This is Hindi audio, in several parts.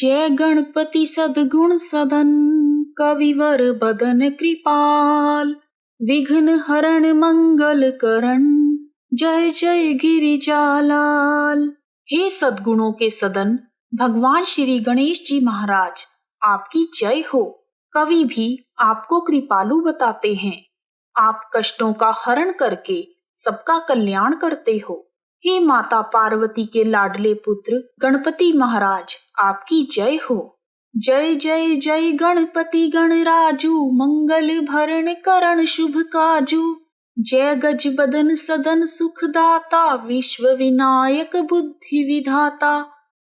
जय गणपति सद्गुण सदन, कविवर बदन कृपाल, विघ्न हरण मंगल करण, जय जय गिरिजालाल। हे सद्गुणों के सदन भगवान श्री गणेश जी महाराज, आपकी जय हो। कवि भी आपको कृपालु बताते हैं। आप कष्टों का हरण करके सबका कल्याण करते हो। हे माता पार्वती के लाडले पुत्र गणपति महाराज, आपकी जय हो। जय जय जय गणपति गणराजू, मंगल भरण करण शुभ काजू। जय गज बदन सदन सुखदाता, विश्व विनायक बुद्धि विधाता।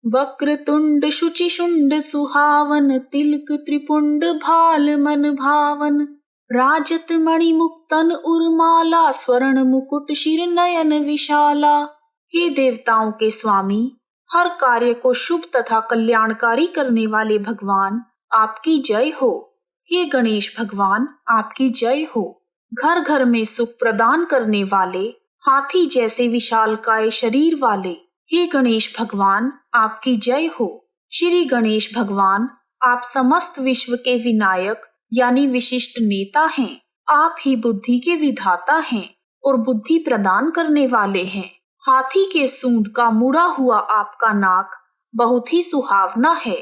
वक्र तुंड शुचि शुंड सुहावन, तिलक त्रिपुंड भाल मन भावन। राजत मणि मुक्तन उर्माला, स्वर्ण मुकुट शिर नयन विशाला। हे देवताओं के स्वामी, हर कार्य को शुभ तथा कल्याणकारी करने वाले भगवान, आपकी जय हो। हे गणेश भगवान, आपकी जय हो। घर घर में सुख प्रदान करने वाले, हाथी जैसे विशालकाय शरीर वाले, हे गणेश भगवान, आपकी जय हो। श्री गणेश भगवान, आप समस्त विश्व के विनायक यानी विशिष्ट नेता हैं। आप ही बुद्धि के विधाता हैं और बुद्धि प्रदान करने वाले हैं। हाथी के सूंड का मुड़ा हुआ आपका नाक बहुत ही सुहावना है।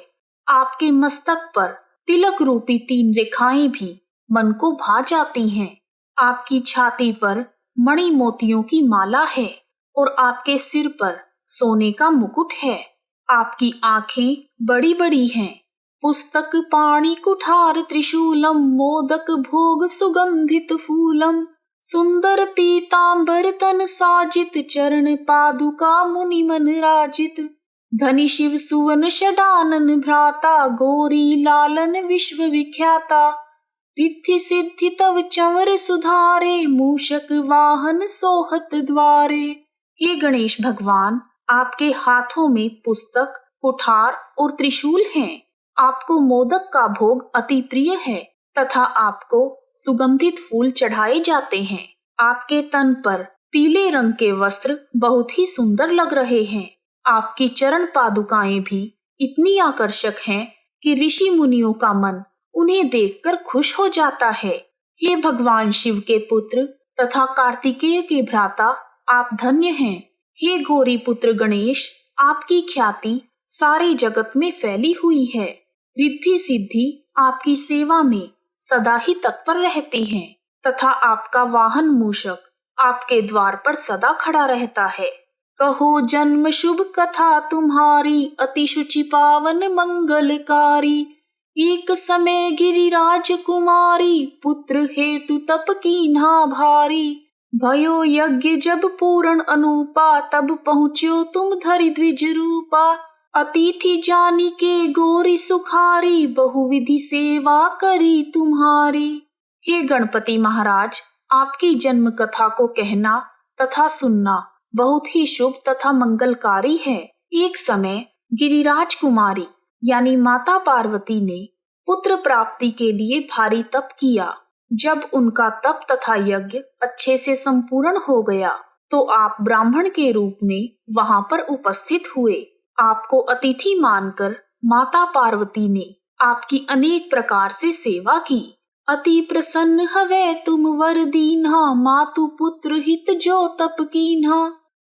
आपके मस्तक पर तिलक रूपी 3 रेखाएं भी मन को भा जाती हैं। आपकी छाती पर मणि मोतियों की माला है और आपके सिर पर सोने का मुकुट है। आपकी आंखें बड़ी बड़ी हैं। पुस्तक पाणि कुठार त्रिशूलम, मोदक भोग सुगंधित फूलम। सुंदर पीतांबर तन साजित, चरण पादुका मुनि मन राजित। धनि शिव सुवन षडानन भ्राता, गौरी लालन विश्व विख्याता। रिद्धि सिद्धि तव चंवर सुधारे, मूषक वाहन सोहत द्वारे। हे गणेश भगवान, आपके हाथों में पुस्तक, कुठार और त्रिशूल हैं। आपको मोदक का भोग अति प्रिय है तथा आपको सुगंधित फूल चढ़ाए जाते हैं। आपके तन पर पीले रंग के वस्त्र बहुत ही सुंदर लग रहे हैं। आपकी चरण पादुकाएं भी इतनी आकर्षक हैं कि ऋषि मुनियों का मन उन्हें देखकर खुश हो जाता है। हे भगवान शिव के पुत्र तथा कार्तिकेय के भ्राता, आप धन्य हैं। हे गौरी पुत्र गणेश, आपकी ख्याति सारे जगत में फैली हुई है। रिद्धि सिद्धि आपकी सेवा में सदा ही तत्पर रहते हैं तथा आपका वाहन मूषक आपके द्वार पर सदा खड़ा रहता है। कहो जन्म शुभ कथा तुम्हारी, अति शुचि पावन मंगलकारी। एक समय गिरिराज कुमारी, पुत्र हेतु तप कीन्हा भारी। भयो यज्ञ जब पूर्ण अनूपा, तब पहुँच्यो तुम धरि द्विज रूपा। अतिथि जानी के गौरी सुखारी, बहुविधि सेवा करी तुम्हारी। हे गणपति महाराज, आपकी जन्म कथा को कहना तथा सुनना बहुत ही शुभ तथा मंगलकारी है। एक समय गिरिराज कुमारी यानी माता पार्वती ने पुत्र प्राप्ति के लिए भारी तप किया। जब उनका तप तथा यज्ञ अच्छे से संपूर्ण हो गया तो आप ब्राह्मण के रूप में वहां पर उपस्थित हुए। आपको अतिथि मानकर माता पार्वती ने आपकी अनेक प्रकार से सेवा की। अति प्रसन्न हवे तुम वर दीन्हा, मातु पुत्र हित जो तप कीन्हा।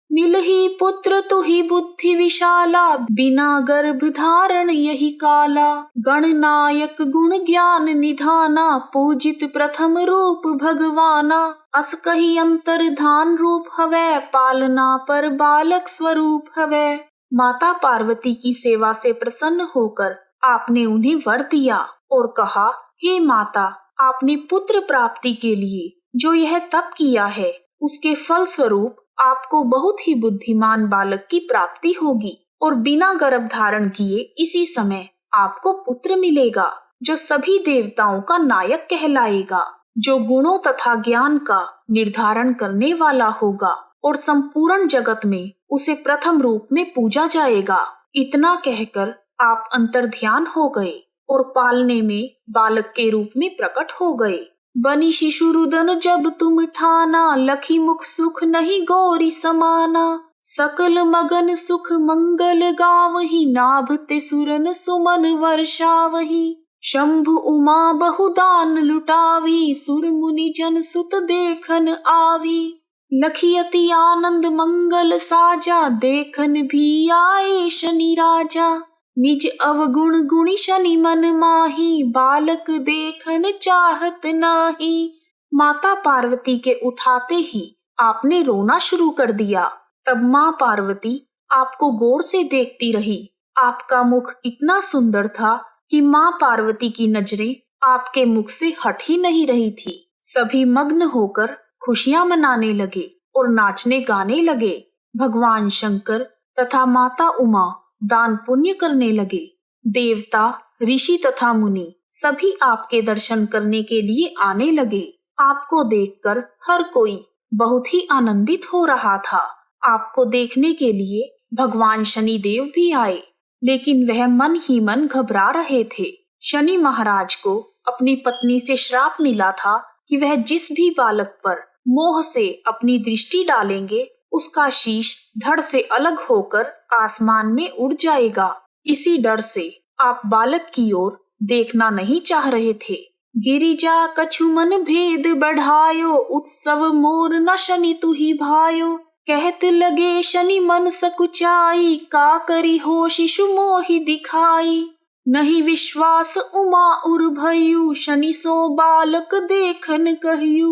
मिलहि पुत्र तुहि बुद्धि विशाला, बिना गर्भ धारण यही काला। गणनायक गुण ज्ञान निधाना, पूजित प्रथम रूप भगवाना। अस कही अंतर्धान रूप हवे, पालना पर बालक स्वरूप हवे। माता पार्वती की सेवा से प्रसन्न होकर आपने उन्हें वर दिया और कहा, हे माता, आपने पुत्र प्राप्ति के लिए जो यह तप किया है उसके फल स्वरूप आपको बहुत ही बुद्धिमान बालक की प्राप्ति होगी और बिना गर्भ धारण किए इसी समय आपको पुत्र मिलेगा जो सभी देवताओं का नायक कहलाएगा, जो गुणों तथा ज्ञान का निर्धारण करने वाला होगा और संपूर्ण जगत में उसे प्रथम रूप में पूजा जाएगा। इतना कहकर आप अंतर्ध्यान हो गए और पालने में बालक के रूप में प्रकट हो गए। बनी शिशु रुदन जब तुम ठाना, लखी मुख सुख नहीं गौरी समाना। सकल मगन सुख मंगल गावही, नाभते सुरन सुमन वर्षावही। शंभु उमा बहुदान लुटावी, सुर मुनि जन सुत देखन आवी। लखियति आनंद मंगल साजा, देखन भी आए शनि राजा। निज अवगुण गुणी शनि मन माही, बालक देखन चाहत नाही। माता पार्वती के उठाते ही आपने रोना शुरू कर दिया। तब माँ पार्वती आपको गौर से देखती रही। आपका मुख इतना सुंदर था कि माँ पार्वती की नजरें आपके मुख से हट ही नहीं रही थी। सभी मग्न होकर खुशियां मनाने लगे और नाचने गाने लगे। भगवान शंकर तथा माता उमा दान पुण्य करने लगे। देवता, ऋषि तथा मुनि सभी आपके दर्शन करने के लिए आने लगे। आपको देखकर हर कोई बहुत ही आनंदित हो रहा था। आपको देखने के लिए भगवान शनि देव भी आए, लेकिन वह मन ही मन घबरा रहे थे। शनि महाराज को अपनी पत्नी से श्राप मिला था कि वह जिस भी बालक पर मोह से अपनी दृष्टि डालेंगे, उसका शीश धड़ से अलग होकर आसमान में उड़ जाएगा। इसी डर से आप बालक की ओर देखना नहीं चाह रहे थे। गिरिजा कछु मन भेद बढ़ायो, उत्सव मोर न शनि तुही भायो। कहत लगे शनि मन सकुचाई, का करी हो शिशु मोहि दिखाई। नहीं विश्वास उमा उर भयु, शनि सो बालक देखन कहियु।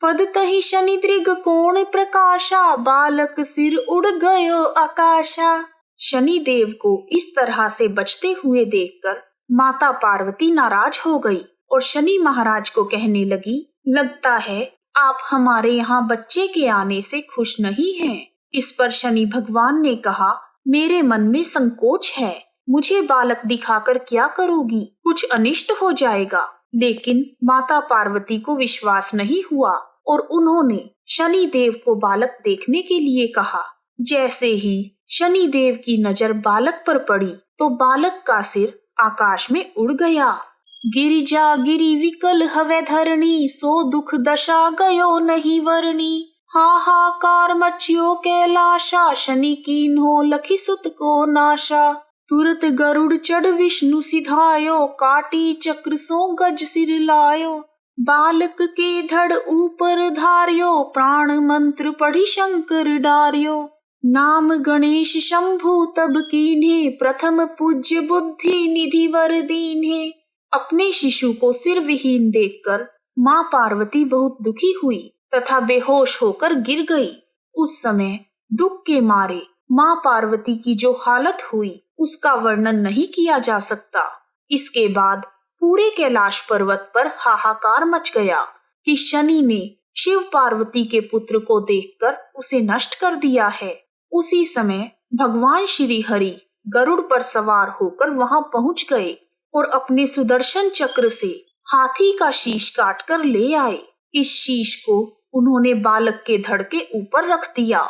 पद तहि शनि दृग कोण प्रकाशा, बालक सिर उड़ गयो आकाशा। शनि देव को इस तरह से बचते हुए देखकर माता पार्वती नाराज हो गई और शनि महाराज को कहने लगी, लगता है आप हमारे यहाँ बच्चे के आने से खुश नहीं हैं। इस पर शनि भगवान ने कहा, मेरे मन में संकोच है। मुझे बालक दिखाकर क्या करोगी? कुछ अनिष्ट हो जाएगा। लेकिन माता पार्वती को विश्वास नहीं हुआ और उन्होंने शनि देव को बालक देखने के लिए कहा। जैसे ही शनि देव की नजर बालक पर पड़ी तो बालक का सिर आकाश में उड़ गया। गिरिजा गिरी विकल हवे धरणी, सो दुख दशा गयो नहीं वरणी। हाहाकार मचियो कैलाशा, शनि कीन्हो लखि सुत को नाशा। तुरत गरुड़ चढ़ विष्णु सिधायो, काटी चक्र सो गज सिर लायो। बालक के धड़ ऊपर धार्यो, प्राण मंत्र पढ़ी शंकर डार्यो। नाम गणेश शंभु तब कीन्हे, प्रथम पूज्य बुद्धि निधि वर दीन्हे। अपने शिशु को सिर विहीन देखकर माँ पार्वती बहुत दुखी हुई तथा बेहोश होकर गिर गई। उस समय दुख के मारे माँ पार्वती की जो हालत हुई उसका वर्णन नहीं किया जा सकता। इसके बाद पूरे कैलाश पर्वत पर हाहाकार मच गया कि शनि ने शिव पार्वती के पुत्र को देखकर उसे नष्ट कर दिया है। उसी समय भगवान श्री हरि गरुड़ पर सवार होकर वहां पहुंच गए और अपने सुदर्शन चक्र से हाथी का शीश काट कर ले आए। इस शीश को उन्होंने बालक के धड़ के ऊपर रख दिया।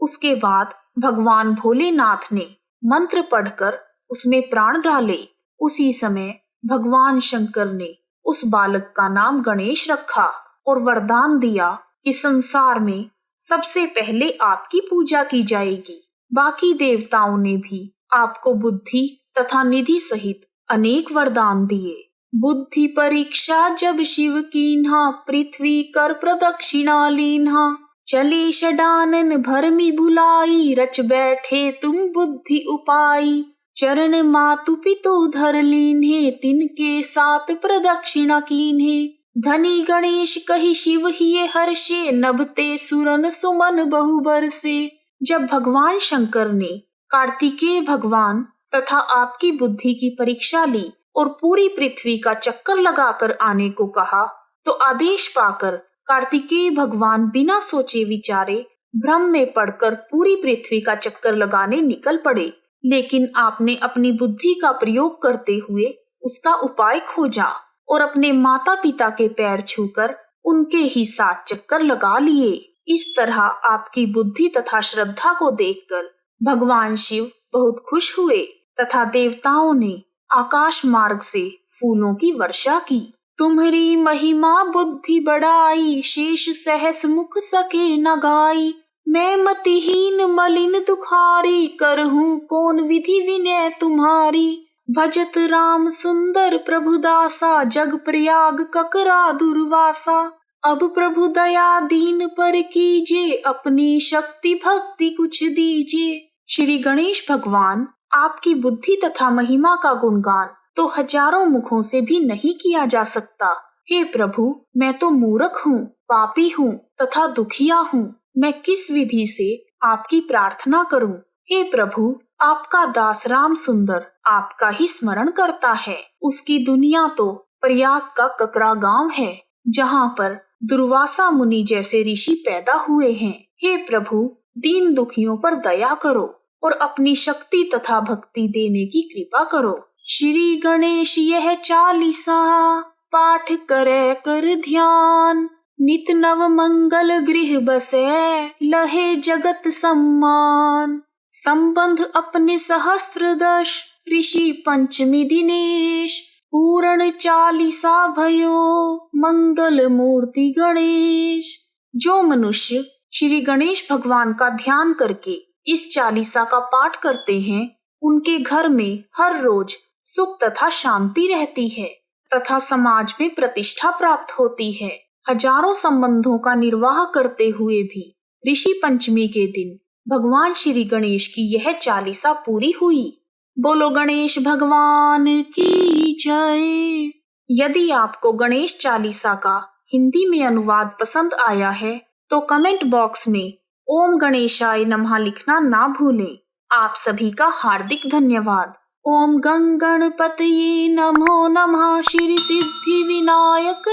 उसके बाद भगवान भोलेनाथ ने मंत्र पढ़कर उसमें प्राण डाले। उसी समय भगवान शंकर ने उस बालक का नाम गणेश रखा और वरदान दिया कि संसार में सबसे पहले आपकी पूजा की जाएगी। बाकी देवताओं ने भी आपको बुद्धि तथा निधि सहित अनेक वरदान दिए। बुद्धि परीक्षा जब शिव कीन्हा, पृथ्वी कर प्रदक्षिणा लीन्हा। चले षडानन भरमि भुलाई, रच बैठे तुम बुद्धि उपाई। चरण मातु पितु धर लीन्हे, तिनके साथ प्रदक्षिणा कीन्हे। धनी गणेश कहि शिव हिये हर्षे, नभते सुरन सुमन बहु बरसे। जब भगवान शंकर ने कार्तिकेय भगवान तथा आपकी बुद्धि की परीक्षा ली और पूरी पृथ्वी का चक्कर लगाकर आने को कहा, तो आदेश पाकर कार्तिकेय भगवान बिना सोचे विचारे भ्रम में पड़कर पूरी पृथ्वी का चक्कर लगाने निकल पड़े। लेकिन आपने अपनी बुद्धि का प्रयोग करते हुए उसका उपाय खोजा और अपने माता पिता के पैर छूकर उनके ही 7 चक्कर लगा लिए। इस तरह आपकी बुद्धि तथा श्रद्धा को देखकर भगवान शिव बहुत खुश हुए तथा देवताओं ने आकाश मार्ग से फूलों की वर्षा की। तुम्हारी महिमा बुद्धि बढ़ाई, शेष सहस मुख सके न गाई। मैं मतिहीन मलिन दुखारी, करहूँ कौन विधि विनय तुम्हारी। भजत राम सुंदर प्रभु दासा, जग प्रयाग ककरा दुर्वासा। अब प्रभु दया दीन पर कीजिए, अपनी शक्ति भक्ति कुछ दीजिए। श्री गणेश भगवान, आपकी बुद्धि तथा महिमा का गुणगान तो हजारों मुखों से भी नहीं किया जा सकता। हे प्रभु, मैं तो मूर्ख हूँ, पापी हूँ तथा दुखिया हूँ। मैं किस विधि से आपकी प्रार्थना करूँ। हे प्रभु, आपका दास राम सुंदर आपका ही स्मरण करता है। उसकी दुनिया तो प्रयाग का ककरा गांव है, जहाँ पर दुर्वासा मुनि जैसे ऋषि पैदा हुए हैं। हे प्रभु, दीन दुखियों पर दया करो और अपनी शक्ति तथा भक्ति देने की कृपा करो। श्री गणेश यह चालीसा, पाठ करे कर ध्यान। नित नव मंगल गृह बसे, लहे जगत सम्मान। संबंध अपने सहस्त्र दश, ऋषि पंचमी दिनेश। पूर्ण चालीसा भयो, मंगल मूर्ति गणेश। जो मनुष्य श्री गणेश भगवान का ध्यान करके इस चालीसा का पाठ करते हैं, उनके घर में हर रोज सुख तथा शांति रहती है तथा समाज में प्रतिष्ठा प्राप्त होती है। हजारों संबंधों का निर्वाह करते हुए भी ऋषि पंचमी के दिन भगवान श्री गणेश की यह चालीसा पूरी हुई। बोलो गणेश भगवान की जय। यदि आपको गणेश चालीसा का हिंदी में अनुवाद पसंद आया है तो कमेंट बॉक्स में ओम गणेशाय नमः लिखना ना भूलें। आप सभी का हार्दिक धन्यवाद। ओम गंगणपतये नमो नमः। श्री सिद्धि विनायक